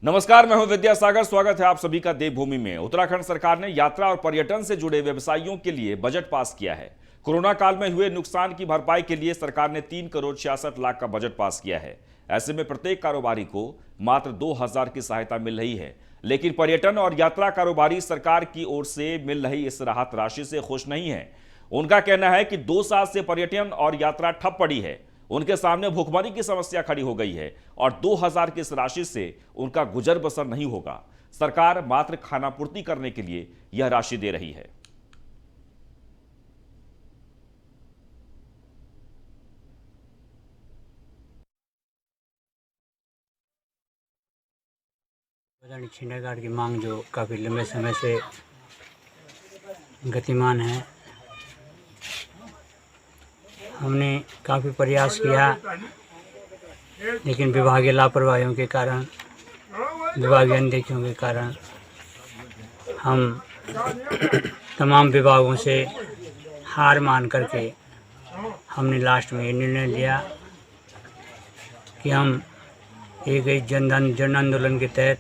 नमस्कार, मैं हूं विद्यासागर। स्वागत है आप सभी का देवभूमि में। उत्तराखंड सरकार ने यात्रा और पर्यटन से जुड़े व्यवसायियों के लिए बजट पास किया है। कोरोना काल में हुए नुकसान की भरपाई के लिए सरकार ने 3 करोड़ 66 लाख का बजट पास किया है। ऐसे में प्रत्येक कारोबारी को मात्र 2,000 की सहायता मिल रही है। लेकिन पर्यटन और यात्रा कारोबारी सरकार की ओर से मिल रही इस राहत राशि से खुश नहीं है। उनका कहना है कि 2 साल से पर्यटन और यात्रा ठप पड़ी है। उनके सामने भूखमरी की समस्या खड़ी हो गई है और 2,000 की इस राशि से उनका गुजर बसर नहीं होगा। सरकार मात्र खानापूर्ति करने के लिए यह राशि दे रही है। छीना गार्ड की मांग जो काफ़ी लंबे समय से गतिमान है, हमने काफ़ी प्रयास किया, लेकिन विभागीय लापरवाहियों के कारण, विभागीय अनदेखियों के कारण हम तमाम विभागों से हार मान करके हमने लास्ट में ये निर्णय लिया कि हम एक जन आंदोलन के तहत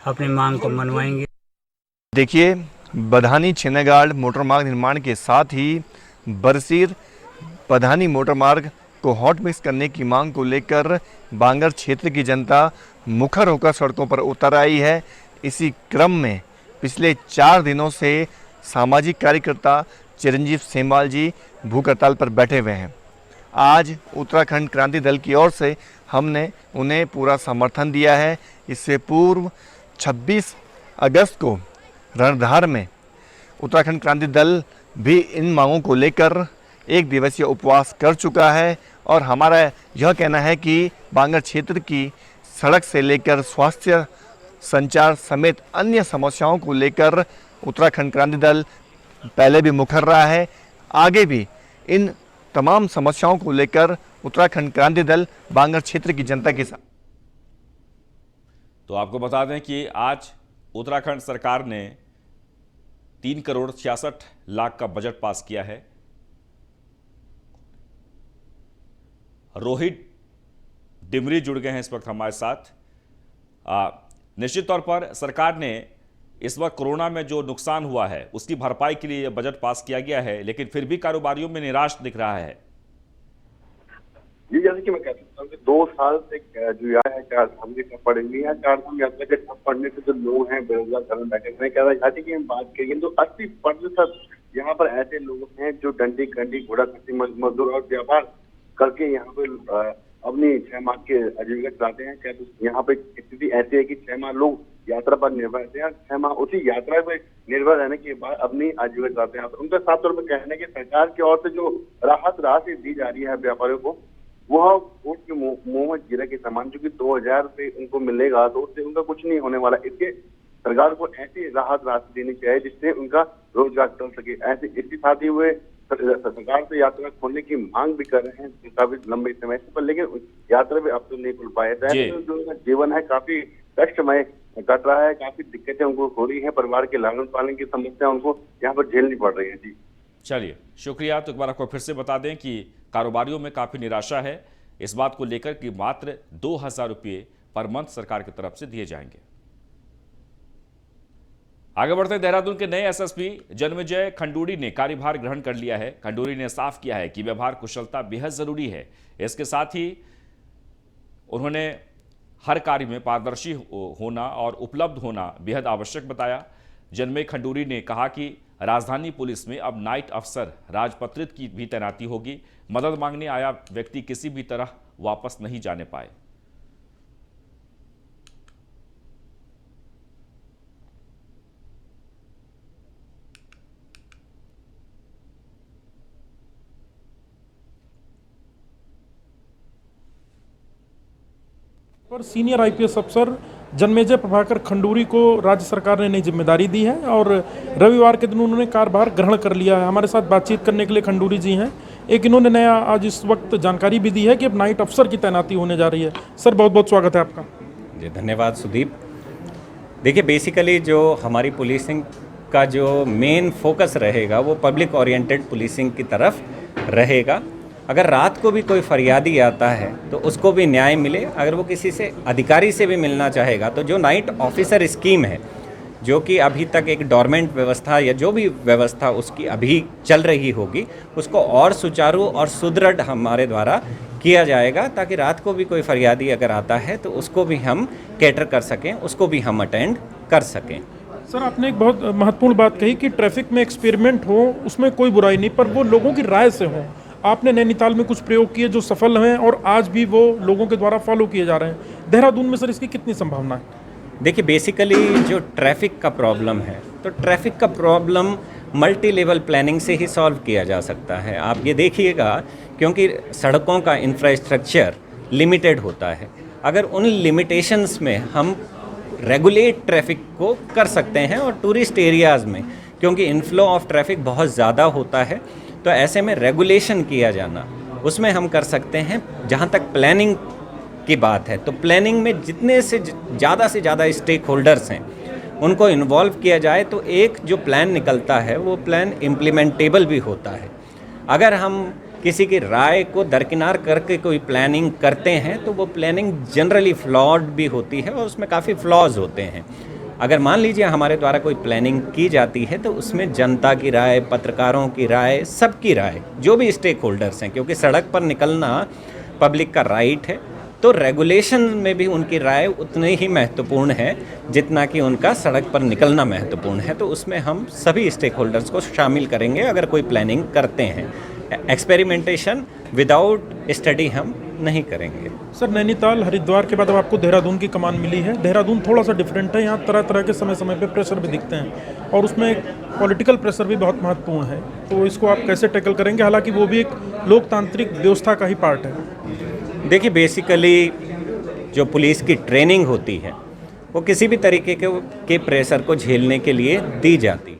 अपनी मांग को मनवाएंगे। देखिए, बधानी छेनागाड़ मोटर मार्ग निर्माण के साथ ही बरसीर बधानी मोटर मार्ग को हॉट मिक्स करने की मांग को लेकर बांगर क्षेत्र की जनता मुखर होकर सड़कों पर उतर आई है। इसी क्रम में पिछले 4 दिनों से सामाजिक कार्यकर्ता चिरंजीव सेमवाल जी भूख हड़ताल पर बैठे हुए हैं। आज उत्तराखंड क्रांति दल की ओर से हमने उन्हें पूरा समर्थन दिया है। इससे पूर्व 26 अगस्त को रणधार में उत्तराखंड क्रांति दल भी इन मांगों को लेकर 1 दिवसीय उपवास कर चुका है और हमारा यह कहना है कि बांगर क्षेत्र की सड़क से लेकर स्वास्थ्य, संचार समेत अन्य समस्याओं को लेकर उत्तराखंड क्रांति दल पहले भी मुखर रहा है। आगे भी इन तमाम समस्याओं को लेकर उत्तराखंड क्रांति दल बांगर क्षेत्र की जनता के साथ। तो आपको बता दें कि आज उत्तराखंड सरकार ने 3 करोड़ 66 लाख का बजट पास किया है। रोहित डिमरी जुड़ गए हैं इस वक्त हमारे साथ। निश्चित तौर पर सरकार ने इस वक्त कोरोना में जो नुकसान हुआ है उसकी भरपाई के लिए बजट पास किया गया है, लेकिन फिर भी कारोबारियों में निराश दिख रहा है। जी, जैसे कि मैं कह सकता हूँ कि 2 साल से जो यात्रा है 4 धाम की ठप पड़ी हुई है। 4 धाम यात्रा के ठप पड़ने से जो लोग हैं बेरोजगार घर में बैठे हुए हैं। कह रहा है कि हम बात करेंगे तो 80% यहाँ पर ऐसे लोग हैं जो डंडी कंडी घोड़ा खट्टी मजदूर और व्यापार करके यहाँ पे अपनी 6 माह के आजीविका चलाते हैं। क्या तो यहाँ पे स्थिति ऐसी है कि 6 माह लोग यात्रा पर निर्भर रहते हैं, 6 माह उसी यात्रा पे निर्भर रहने के बाद अपनी आजीविका चलाते हैं। उनका साफ तौर पर कहना है कि सरकार की ओर से जो राहत राशि दी जा रही है व्यापारियों को, वह वोट के मुंह में जीरा के समान, जो कि 2,000 रुपये उनको मिलेगा तो उससे उनका कुछ नहीं होने वाला। इसके सरकार को ऐसी राहत राशि देनी चाहिए जिससे उनका रोजगार चल सके। ऐसे इसके साथ ही वे सरकार से यात्रा खोलने की मांग भी कर रहे हैं काफी लंबे समय से, पर लेकिन यात्रा भी अब तो नहीं खुल पाए। जो उनका जीवन है काफी कष्टमय कट रहा है, काफी दिक्कतें उनको हो रही है, परिवार के लालन पालन की समस्या उनको यहाँ पर झेलनी पड़ रही है। जी चलिए, शुक्रिया। तो एक बार आपको फिर से बता दें कि कारोबारियों में काफ़ी निराशा है इस बात को लेकर कि मात्र 2,000 रुपये पर मंथ सरकार की तरफ से दिए जाएंगे। आगे बढ़ते हैं। देहरादून के नए एसएसपी जन्मेजय खंडूड़ी ने कार्यभार ग्रहण कर लिया है। खंडूड़ी ने साफ किया है कि व्यवहार कुशलता बेहद जरूरी है। इसके साथ ही उन्होंने हर कार्य में पारदर्शी होना और उपलब्ध होना बेहद आवश्यक बताया। जन्मेजय खंडूड़ी ने कहा कि राजधानी पुलिस में अब नाइट अफसर राजपत्रित की भी तैनाती होगी। मदद मांगने आया व्यक्ति किसी भी तरह वापस नहीं जाने पाए। पर सीनियर आईपीएस अफसर जन्मेजय प्रभाकर खंडूरी को राज्य सरकार ने नई जिम्मेदारी दी है और रविवार के दिन उन्होंने कार्यभार ग्रहण कर लिया है। हमारे साथ बातचीत करने के लिए खंडूरी जी हैं। एक इन्होंने नया आज इस वक्त जानकारी भी दी है कि अब नाइट अफसर की तैनाती होने जा रही है। सर, बहुत बहुत स्वागत है आपका। जी धन्यवाद सुदीप। देखिए, बेसिकली जो हमारी पुलिसिंग का जो मेन फोकस रहेगा वो पब्लिक ओरिएंटेड पुलिसिंग की तरफ रहेगा। अगर रात को भी कोई फरियादी आता है तो उसको भी न्याय मिले। अगर वो किसी से अधिकारी से भी मिलना चाहेगा तो जो नाइट ऑफिसर स्कीम है, जो कि अभी तक एक डोरमेंट व्यवस्था या जो भी व्यवस्था उसकी अभी चल रही होगी, उसको और सुचारू और सुदृढ़ हमारे द्वारा किया जाएगा, ताकि रात को भी कोई फरियादी अगर आता है तो उसको भी हम कैटर कर सकें, उसको भी हम अटेंड कर सकें। सर, आपने एक बहुत महत्वपूर्ण बात कही कि ट्रैफिक में एक्सपेरिमेंट हो, उसमें कोई बुराई नहीं, पर वो लोगों की राय से हो। आपने नैनीताल में कुछ प्रयोग किए जो सफल हैं और आज भी वो लोगों के द्वारा फॉलो किए जा रहे हैं। देहरादून में सर इसकी कितनी संभावना है? देखिए, बेसिकली जो ट्रैफिक का प्रॉब्लम है, तो ट्रैफिक का प्रॉब्लम मल्टी लेवल प्लानिंग से ही सॉल्व किया जा सकता है। आप ये देखिएगा, क्योंकि सड़कों का इंफ्रास्ट्रक्चर लिमिटेड होता है। अगर उन लिमिटेशंस में हम रेगुलेट ट्रैफिक को कर सकते हैं, और टूरिस्ट एरियाज़ में क्योंकि इनफ्लो ऑफ ट्रैफिक बहुत ज़्यादा होता है, तो ऐसे में रेगुलेशन किया जाना, उसमें हम कर सकते हैं। जहाँ तक प्लानिंग की बात है, तो प्लानिंग में जितने से ज़्यादा स्टेक होल्डर्स हैं उनको इन्वॉल्व किया जाए तो एक जो प्लान निकलता है वो प्लान इम्प्लीमेंटेबल भी होता है। अगर हम किसी की राय को दरकिनार करके कोई प्लानिंग करते हैं तो वो प्लानिंग जनरली फ्लॉड भी होती है और उसमें काफ़ी फ्लॉज होते हैं। अगर मान लीजिए हमारे द्वारा कोई प्लानिंग की जाती है तो उसमें जनता की राय, पत्रकारों की राय, सबकी राय, जो भी स्टेक होल्डर्स हैं, क्योंकि सड़क पर निकलना पब्लिक का राइट है, तो रेगुलेशन में भी उनकी राय उतनी ही महत्वपूर्ण है जितना कि उनका सड़क पर निकलना महत्वपूर्ण है। तो उसमें हम सभी स्टेक होल्डर्स को शामिल करेंगे अगर कोई प्लानिंग करते हैं। एक्सपेरिमेंटेशन विदाउट स्टडी हम नहीं करेंगे। सर, नैनीताल, हरिद्वार के बाद अब आपको देहरादून की कमान मिली है। देहरादून थोड़ा सा डिफरेंट है, यहाँ तरह तरह के समय समय पे प्रेशर भी दिखते हैं और उसमें पॉलिटिकल प्रेशर भी बहुत महत्वपूर्ण है। तो इसको आप कैसे टैकल करेंगे, हालांकि वो भी एक लोकतांत्रिक व्यवस्था का ही पार्ट है? देखिए, बेसिकली जो पुलिस की ट्रेनिंग होती है वो किसी भी तरीके के प्रेशर को झेलने के लिए दी जाती है।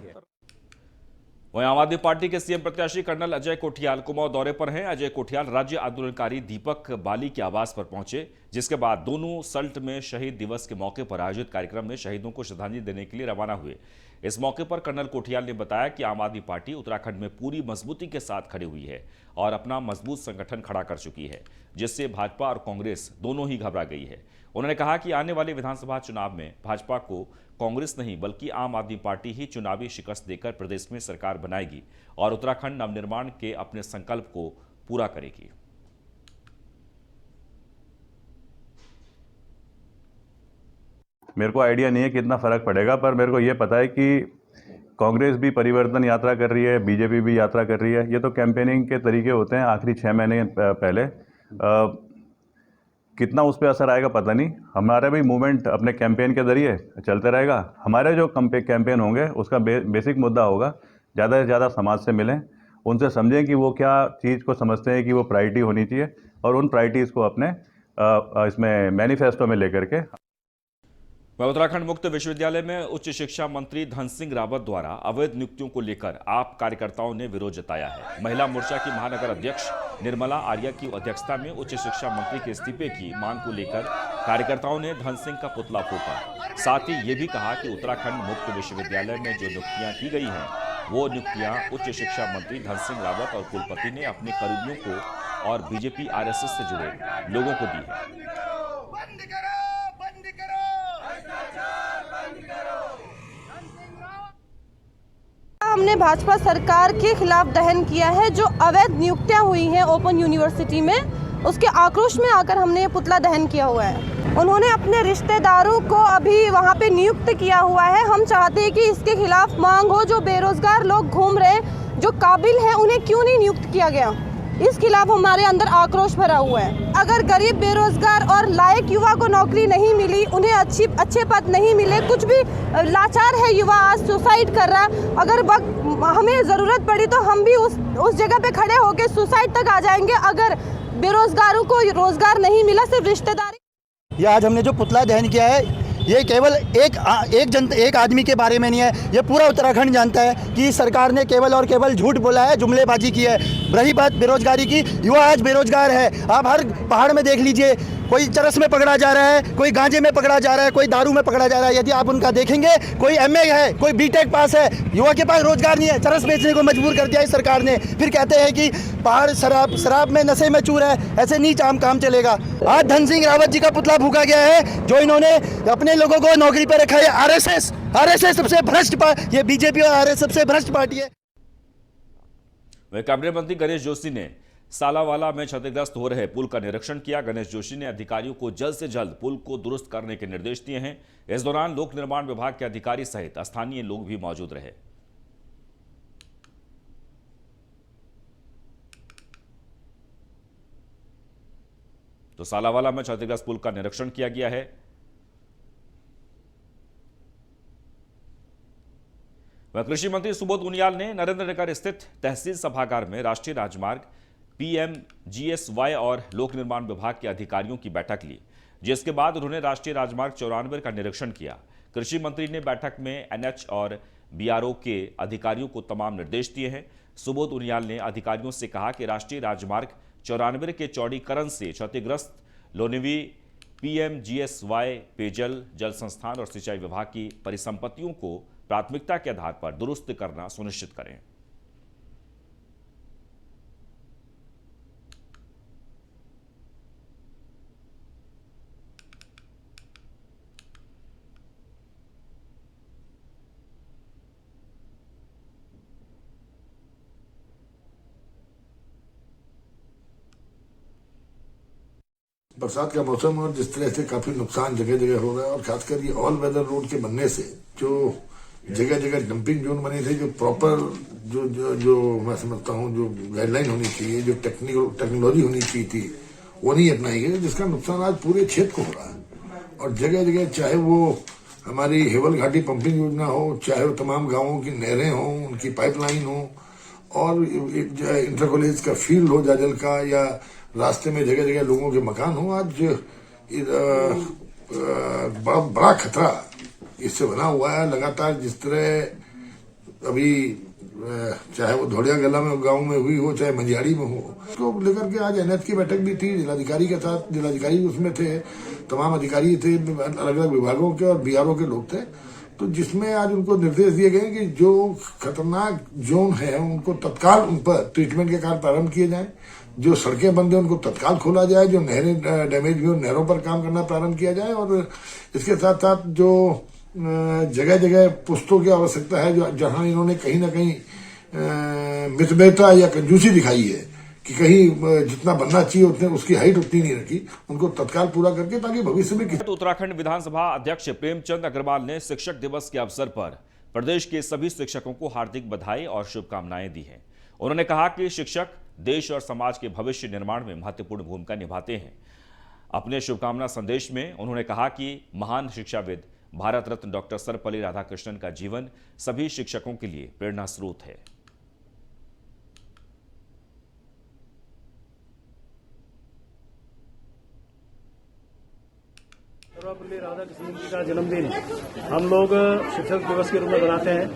वहीं आम आदमी पार्टी के सीएम प्रत्याशी कर्नल अजय कोठियाल कुमाऊं दौरे पर हैं। अजय कोठियाल राज्य आंदोलनकारी दीपक बाली के आवास पर पहुंचे, जिसके बाद दोनों सल्ट में शहीद दिवस के मौके पर आयोजित कार्यक्रम में शहीदों को श्रद्धांजलि देने के लिए रवाना हुए। इस मौके पर कर्नल कोठियाल ने बताया कि आम आदमी पार्टी उत्तराखंड में पूरी मजबूती के साथ खड़ी हुई है और अपना मजबूत संगठन खड़ा कर चुकी है, जिससे भाजपा और कांग्रेस दोनों ही घबरा गई है। उन्होंने कहा कि आने वाले विधानसभा चुनाव में भाजपा को कांग्रेस नहीं बल्कि आम आदमी पार्टी ही चुनावी शिकस्त देकर प्रदेश में सरकार बनाएगी और उत्तराखंड नवनिर्माण के अपने संकल्प को पूरा करेगी। मेरे को आइडिया नहीं है कितना फर्क पड़ेगा, पर मेरे को ये पता है कि कांग्रेस भी परिवर्तन यात्रा कर रही है, बीजेपी भी यात्रा कर रही है। ये तो कैंपेनिंग के तरीके होते हैं आखिरी 6 महीने पहले। कितना उस पर असर आएगा पता नहीं। हमारा भी मूवमेंट अपने कैंपेन के जरिए चलते रहेगा। हमारे जो कैंपेन होंगे उसका बेसिक मुद्दा होगा ज़्यादा से ज़्यादा समाज से मिलें, उनसे समझें कि वो क्या चीज़ को समझते हैं कि वो प्रायोरिटी होनी चाहिए, और उन प्रायोरिटीज़ को अपने इसमें मैनिफेस्टो में लेकर के। उत्तराखंड मुक्त विश्वविद्यालय में उच्च शिक्षा मंत्री धन सिंह रावत द्वारा अवैध नियुक्तियों को लेकर आप कार्यकर्ताओं ने विरोध जताया है। महिला मोर्चा की महानगर अध्यक्ष निर्मला आर्या की अध्यक्षता में उच्च शिक्षा मंत्री के इस्तीफे की मांग को लेकर कार्यकर्ताओं ने धन सिंह का पुतला फूंका। साथ ही ये भी कहा कि उत्तराखंड मुक्त विश्वविद्यालय में जो नियुक्तियां की गई हैं वो नियुक्तियां उच्च शिक्षा मंत्री धन सिंह रावत और कुलपति ने अपने करीबियों को और बीजेपी आरएसएस से जुड़े लोगों को दी है। हमने भाजपा सरकार के खिलाफ दहन किया है। जो अवैध नियुक्तियां हुई हैं ओपन यूनिवर्सिटी में, उसके आक्रोश में आकर हमने ये पुतला दहन किया हुआ है। उन्होंने अपने रिश्तेदारों को अभी वहां पे नियुक्त किया हुआ है। हम चाहते हैं कि इसके खिलाफ मांग हो। जो बेरोजगार लोग घूम रहे हैं, जो काबिल हैं, उन्हें क्यों नहीं नियुक्त किया गया, इस खिलाफ हमारे अंदर आक्रोश भरा हुआ है। अगर गरीब, बेरोजगार और लायक युवा को नौकरी नहीं मिली, उन्हें अच्छे पद नहीं मिले, कुछ भी लाचार है युवा, आज सुसाइड कर रहा है, अगर हमें ज़रूरत पड़ी तो हम भी उस जगह पे खड़े होकर सुसाइड तक आ जाएंगे। अगर बेरोजगारों को रोजगार नहीं मिला, सिर्फ रिश्तेदारी। ये आज हमने जो पुतला दहन किया है, ये केवल एक आदमी के बारे में नहीं है, ये पूरा उत्तराखंड जानता है कि सरकार ने केवल और केवल झूठ बोला है, जुमलेबाजी की है। रही बात बेरोजगारी की, युवा आज बेरोजगार है। आप हर पहाड़ में देख लीजिए, कोई चरस में पकड़ा जा रहा है, कोई गांजे में पकड़ा जा रहा है, कोई दारू में पकड़ा जा रहा है। यदि आप उनका देखेंगे, कोई MA है, कोई B.Tech पास है, युवा के पास रोजगार नहीं है, चरस बेचने को मजबूर कर दिया इस सरकार ने। फिर कहते हैं कि पहाड़ शराब में नशे में चूर है, ऐसे नहीं काम चलेगा। आज धन सिंह रावत जी का पुतला फूका गया है, जो इन्होंने अपने लोगों को नौकरी पर रखा है। आरएसएस सबसे भ्रष्ट, ये बीजेपी और आरएसएस सबसे भ्रष्ट पार्टी है। वहीं कैबिनेट मंत्री गणेश जोशी ने सालावाला में क्षतिग्रस्त हो रहे पुल का निरीक्षण किया। गणेश जोशी ने अधिकारियों को जल्द से जल्द पुल को दुरुस्त करने के निर्देश दिए हैं। इस दौरान लोक निर्माण विभाग के अधिकारी सहित स्थानीय लोग भी मौजूद रहे। तो सालावाला में क्षतिग्रस्त पुल का निरीक्षण किया गया है। वह कृषि मंत्री सुबोध उनियाल ने नरेंद्रनगर स्थित तहसील सभागार में राष्ट्रीय राजमार्ग PMGSY और लोक निर्माण विभाग के अधिकारियों की बैठक ली, जिसके बाद उन्होंने राष्ट्रीय राजमार्ग 94 का निरीक्षण किया। कृषि मंत्री ने बैठक में NH और BRO के अधिकारियों को तमाम निर्देश दिए हैं। सुबोध उनियाल ने अधिकारियों से कहा कि राष्ट्रीय राजमार्ग 94 के चौड़ीकरण से क्षतिग्रस्त लोनिवी PMGSY पेयजल, जल संस्थान और सिंचाई विभाग की परिसंपत्तियों को प्राथमिकता के आधार पर दुरुस्त करना सुनिश्चित करें। बरसात का मौसम और जिस तरह से काफी नुकसान जगह जगह हो रहा है, और खासकर ये ऑल वेदर रोड के बनने से जो जगह जगह डंपिंग जोन बने थे, जो प्रॉपर जो मैं समझता हूँ जो गाइडलाइन होनी चाहिए, जो टेक्नोलॉजी होनी चाहिए थी, वो नहीं अपनाई गई, जिसका नुकसान आज पूरे क्षेत्र को हो रहा है। और जगह जगह चाहे वो हमारी हेवल घाटी पंपिंग योजना हो, चाहे वो तमाम गाँवों की नहरें हों, उनकी पाइपलाइन हो, और इंटर कॉलेज का फील्ड हो जाजल का, या रास्ते में जगह जगह लोगों के मकान हो, आज बड़ा खतरा इससे बना हुआ है। लगातार जिस तरह अभी चाहे वो धोड़िया गला में गांव में हुई हो, चाहे मंझियाड़ी में हो, उसको लेकर के आज NH की बैठक भी थी। जिलाधिकारी के साथ, जिलाधिकारी उसमें थे, तमाम अधिकारी थे, अलग अलग विभागों के और BRO के लोग थे, तो जिसमें आज उनको निर्देश दिए गए कि जो खतरनाक जोन है उनको तत्काल उन पर ट्रीटमेंट के कार्य प्रारंभ किए जाएं, जो सड़कें बंद है उनको तत्काल खोला जाए, जो नहरें डैमेज हुई नहरों पर काम करना प्रारंभ किया जाए, और इसके साथ साथ जो जगह जगह पुस्तों की आवश्यकता है, जो जहां इन्होंने कहीं ना कहीं मितव्ययता या कंजूसी दिखाई है कि कहीं जितना बनना चाहिए उतने उसकी हाइट उतनी नहीं रखी, उनको तत्काल पूरा करके, ताकि भविष्य में उत्तराखंड विधानसभा अध्यक्ष प्रेमचंद अग्रवाल ने शिक्षक दिवस के अवसर पर प्रदेश के सभी शिक्षकों को हार्दिक बधाई और शुभकामनाएं दी हैं। उन्होंने कहा कि शिक्षक देश और समाज के भविष्य निर्माण में महत्वपूर्ण भूमिका निभाते हैं। अपने शुभकामना संदेश में उन्होंने कहा कि महान शिक्षाविद भारत रत्न डॉक्टर सर्वपल्ली राधाकृष्णन का जीवन सभी शिक्षकों के लिए प्रेरणा स्रोत है। सर्वपल्ली राधाकृष्णन जी का जन्मदिन हम लोग शिक्षक दिवस के रूप में मनाते हैं,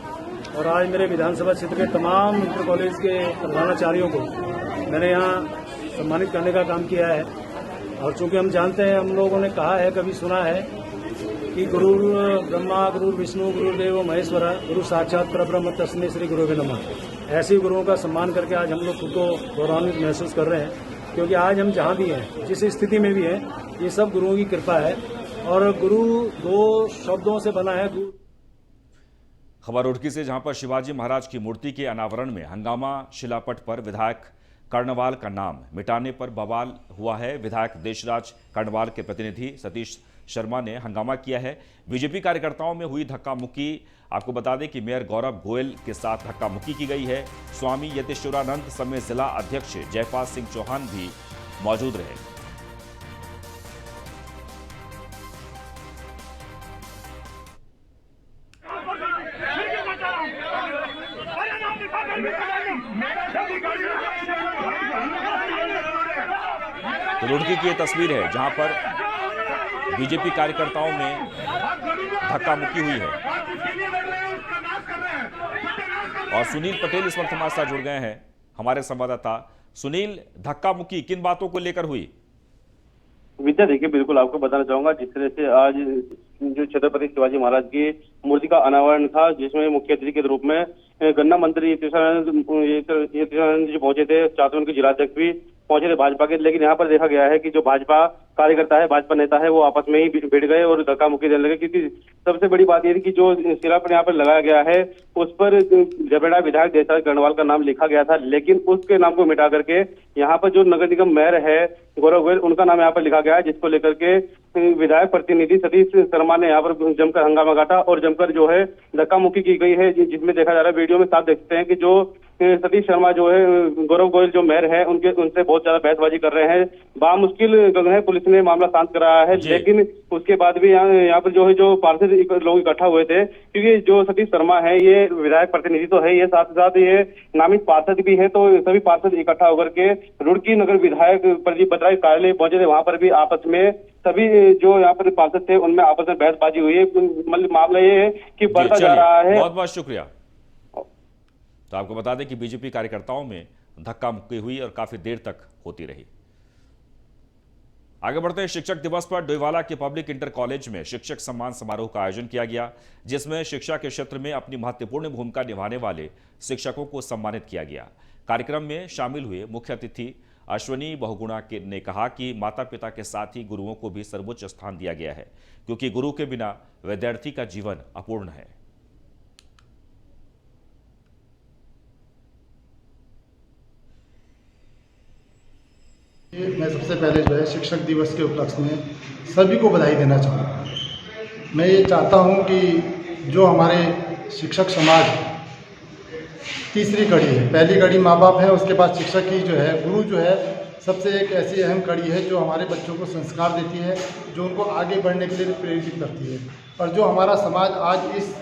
और आज मेरे विधानसभा क्षेत्र के तमाम इंटर कॉलेज के प्रधानाचार्यों को मैंने यहाँ सम्मानित करने का काम किया है। और चूंकि हम जानते हैं, हम लोगों ने कहा है, कभी सुना है कि गुरु ब्रह्मा, गुरु विष्णु, गुरुदेव महेश्वर, गुरु साक्षात परब्रह्म तस्मै श्री गुरुवे नमः। ऐसे गुरुओं का सम्मान करके आज हम लोग खुद को गौरवान्वित महसूस कर रहे हैं, क्योंकि आज हम जहाँ भी हैं, जिस स्थिति में भी हैं, ये सब गुरुओं की कृपा है। और गुरु दो शब्दों से बना है। खबर रुड़की से, जहां पर शिवाजी महाराज की मूर्ति के अनावरण में हंगामा, शिलापट पर विधायक कर्णवाल का नाम मिटाने पर बवाल हुआ है। विधायक देशराज कर्णवाल के प्रतिनिधि सतीश शर्मा ने हंगामा किया है। बीजेपी कार्यकर्ताओं में हुई धक्का मुक्की। आपको बता दें कि मेयर गौरव गोयल के साथ धक्का मुक्की की गई है। स्वामी यतेश्वरानंद समेत जिला अध्यक्ष जयपाल सिंह चौहान भी मौजूद रहे। तो रुड़की की ये तस्वीर है, जहां पर बीजेपी कार्यकर्ताओं में धक्का मुक्की हुई है। और सुनील पटेल इस वक्त हमारे साथ जुड़ गए हैं, हमारे संवाददाता। सुनील, धक्का मुक्की किन बातों को लेकर हुई? विद्या देखिए, बिल्कुल आपको बताना चाहूंगा, जिस तरह से आज जो छत्रपति शिवाजी महाराज की मूर्ति का अनावरण था, जिसमें मुख्य अतिथि के रूप में गन्ना मंत्री यतीश्वरानंद जी पहुंचे थे, साथ में उनके जिलाध्यक्ष भी पहुंचे थे भाजपा के। लेकिन यहाँ पर देखा गया है कि जो भाजपा कार्यकर्ता है, भाजपा नेता है, वो आपस में ही भिड़ गए और धक्का मुक्की देने लगे। क्योंकि सबसे बड़ी बात यह थी कि जो शिलापट यहाँ पर लगाया गया है, उस पर जबेड़ा विधायक देसाई कर्णवाल का नाम लिखा गया था, लेकिन उसके नाम को मिटा करके यहाँ पर जो नगर निगम मेयर है गौरव गोयल, उनका नाम यहाँ पर लिखा गया है, जिसको लेकर के विधायक प्रतिनिधि सतीश शर्मा ने यहाँ पर जमकर हंगामा काटा और जमकर जो है धक्का मुक्की की गई है, जिसमें देखा जा रहा है, वीडियो में साफ देखते हैं कि जो सतीश शर्मा जो है, गौरव गोयल जो मेयर है, उनसे बहुत ज्यादा बहसबाजी कर रहे हैं। बामुश्किल है, पुलिस ने मामला शांत कराया है, लेकिन उसके बाद भी यहाँ पर जो है जो पार्षद लोग इकट्ठा हुए थे, क्योंकि जो सतीश शर्मा है ये विधायक प्रतिनिधि तो है, ये साथ ही साथ ये नामित पार्षद भी है, तो सभी पार्षद इकट्ठा होकर के रुड़की नगर विधायक प्रदीप बत्रा कार्यालय पहुंचे थे। वहां पर भी आपस में सभी जो यहाँ पर पार्षद थे, उनमें आपस में बहसबाजी हुई है। मतलब मामला ये है कि बढ़ता जा रहा है। बहुत बहुत शुक्रिया। तो आपको बता दें कि बीजेपी कार्यकर्ताओं में धक्का मुक्की हुई और काफी देर तक होती रही। आगे बढ़ते हैं। शिक्षक दिवस पर डोईवाला के पब्लिक इंटर कॉलेज में शिक्षक सम्मान समारोह का आयोजन किया गया, जिसमें शिक्षा के क्षेत्र में अपनी महत्वपूर्ण भूमिका निभाने वाले शिक्षकों को सम्मानित किया गया। कार्यक्रम में शामिल हुए मुख्य अतिथि अश्विनी बहुगुणा ने कहा कि माता पिता के साथ ही गुरुओं को भी सर्वोच्च स्थान दिया गया है, क्योंकि गुरु के बिना विद्यार्थी का जीवन अपूर्ण है। मैं सबसे पहले जो है शिक्षक दिवस के उपलक्ष्य में सभी को बधाई देना चाहूँगा। मैं ये चाहता हूँ कि जो हमारे शिक्षक समाज तीसरी कड़ी है, पहली कड़ी माँ बाप है, उसके बाद शिक्षक ही जो है, गुरु जो है सबसे एक ऐसी अहम कड़ी है जो हमारे बच्चों को संस्कार देती है, जो उनको आगे बढ़ने के लिए प्रेरित करती है। और जो हमारा समाज आज इस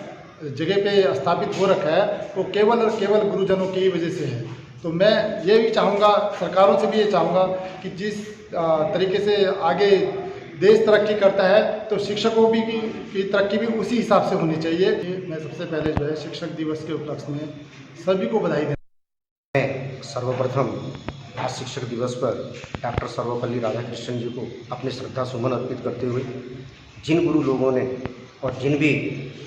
जगह पे स्थापित हो रखा है, वो केवल और केवल गुरुजनों की वजह से है। तो मैं ये भी चाहूँगा, सरकारों से भी ये चाहूँगा कि जिस तरीके से आगे देश तरक्की करता है, तो शिक्षकों भी की तरक्की भी उसी हिसाब से होनी चाहिए। मैं सबसे पहले जो है शिक्षक दिवस के उपलक्ष्य में सभी को बधाई देना। मैं सर्वप्रथम आज शिक्षक दिवस पर डॉक्टर सर्वपल्ली राधाकृष्णन जी को अपने श्रद्धा सुमन अर्पित करते हुए, जिन गुरु लोगों ने और जिन भी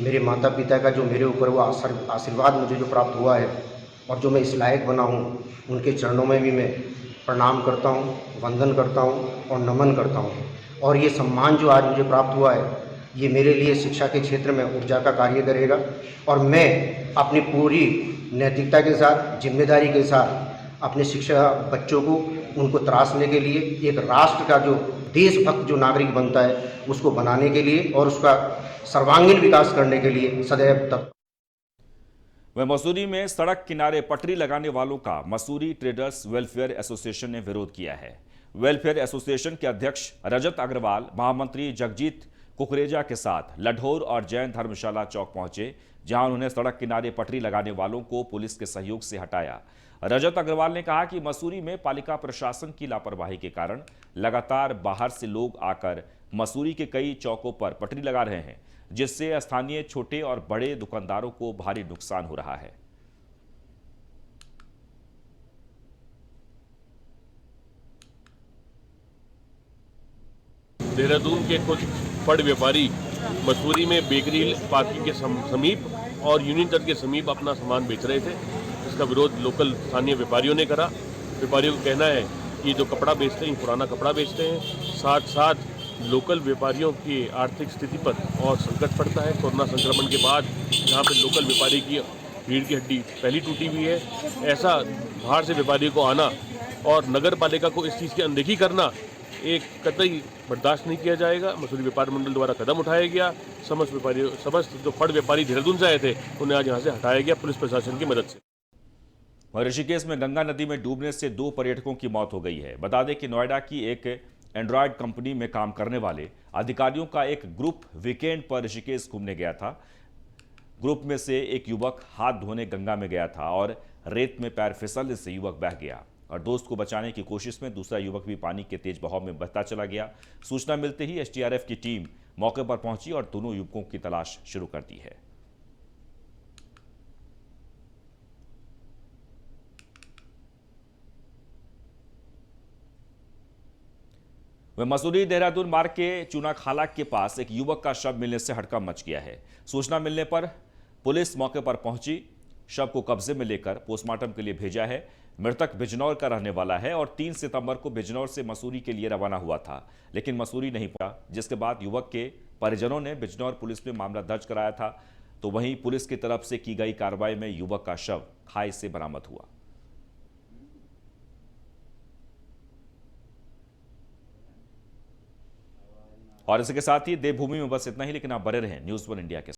मेरे माता पिता का जो मेरे ऊपर वो आशीर्वाद मुझे जो प्राप्त हुआ है और जो मैं इस लायक बना हूँ, उनके चरणों में भी मैं प्रणाम करता हूँ, वंदन करता हूँ और नमन करता हूँ। और ये सम्मान जो आज मुझे प्राप्त हुआ है, ये मेरे लिए शिक्षा के क्षेत्र में ऊर्जा का कार्य करेगा और मैं अपनी पूरी नैतिकता के साथ, जिम्मेदारी के साथ अपने शिक्षा बच्चों को उनको तराशने के लिए, एक राष्ट्र का जो देशभक्त जो नागरिक बनता है उसको बनाने के लिए और उसका सर्वांगीण विकास करने के लिए सदैव तक। वह मसूरी में सड़क किनारे पटरी लगाने वालों का मसूरी ट्रेडर्स वेलफेयर एसोसिएशन ने विरोध किया है। वेलफेयर एसोसिएशन के अध्यक्ष रजत अग्रवाल महामंत्री जगजीत कुकरेजा के साथ लढौर और जैन धर्मशाला चौक पहुंचे, जहां उन्होंने सड़क किनारे पटरी लगाने वालों को पुलिस के सहयोग से हटाया। रजत अग्रवाल ने कहा कि मसूरी में पालिका प्रशासन की लापरवाही के कारण लगातार बाहर से लोग आकर मसूरी के कई चौकों पर पटरी लगा रहे हैं, जिससे स्थानीय छोटे और बड़े दुकानदारों को भारी नुकसान हो रहा है। देहरादून के कुछ फड़ व्यापारी मसूरी में बेकरी पार्किंग के समीप और यूनियन चर्च के समीप अपना सामान बेच रहे थे, जिसका विरोध लोकल स्थानीय व्यापारियों ने करा। व्यापारियों का कहना है कि जो कपड़ा बेचते हैं, पुराना कपड़ा बेचते हैं, साथ साथ लोकल व्यापारियों की आर्थिक स्थिति पर और संकट पड़ता है। कोरोना संक्रमण के बाद जहाँ पे लोकल व्यापारी की भीड़ की हड्डी पहली टूटी हुई है, ऐसा बाहर से व्यापारियों को आना और नगर पालिका को इस चीज़ की अनदेखी करना एक कतई बर्दाश्त नहीं किया जाएगा। मसूरी व्यापार मंडल द्वारा कदम उठाया गया। समस्त जो फड़ व्यापारी देहरादून से आए थे, उन्हें आज यहाँ से हटाया गया पुलिस प्रशासन की मदद से। ऋषिकेश में गंगा नदी में डूबने से 2 पर्यटकों की मौत हो गई है। बता दें कि नोएडा की एक एंड्रॉयड कंपनी में काम करने वाले अधिकारियों का एक ग्रुप वीकेंड पर ऋषिकेश घूमने गया था। ग्रुप में से एक युवक हाथ धोने गंगा में गया था और रेत में पैर फिसलने से युवक बह गया और दोस्त को बचाने की कोशिश में दूसरा युवक भी पानी के तेज बहाव में बहता चला गया। सूचना मिलते ही एसडीआरएफ की टीम मौके पर पहुंची और दोनों युवकों की तलाश शुरू कर दी है। वह मसूरी देहरादून मार्ग के चूनाखाला के पास एक युवक का शव मिलने से हड़कंप मच गया है। सूचना मिलने पर पुलिस मौके पर पहुंची, शव को कब्जे में लेकर पोस्टमार्टम के लिए भेजा है। मृतक बिजनौर का रहने वाला है और 3 सितंबर को बिजनौर से मसूरी के लिए रवाना हुआ था, लेकिन मसूरी नहीं पहुंचा, जिसके बाद युवक के परिजनों ने बिजनौर पुलिस में मामला दर्ज कराया था। तो वहीं पुलिस की तरफ से की गई कार्रवाई में युवक का शव खाई से बरामद हुआ। और इसके साथ ही देवभूमि में बस इतना ही, लेकिन आप बने रहें न्यूज़ 1 इंडिया के साथ।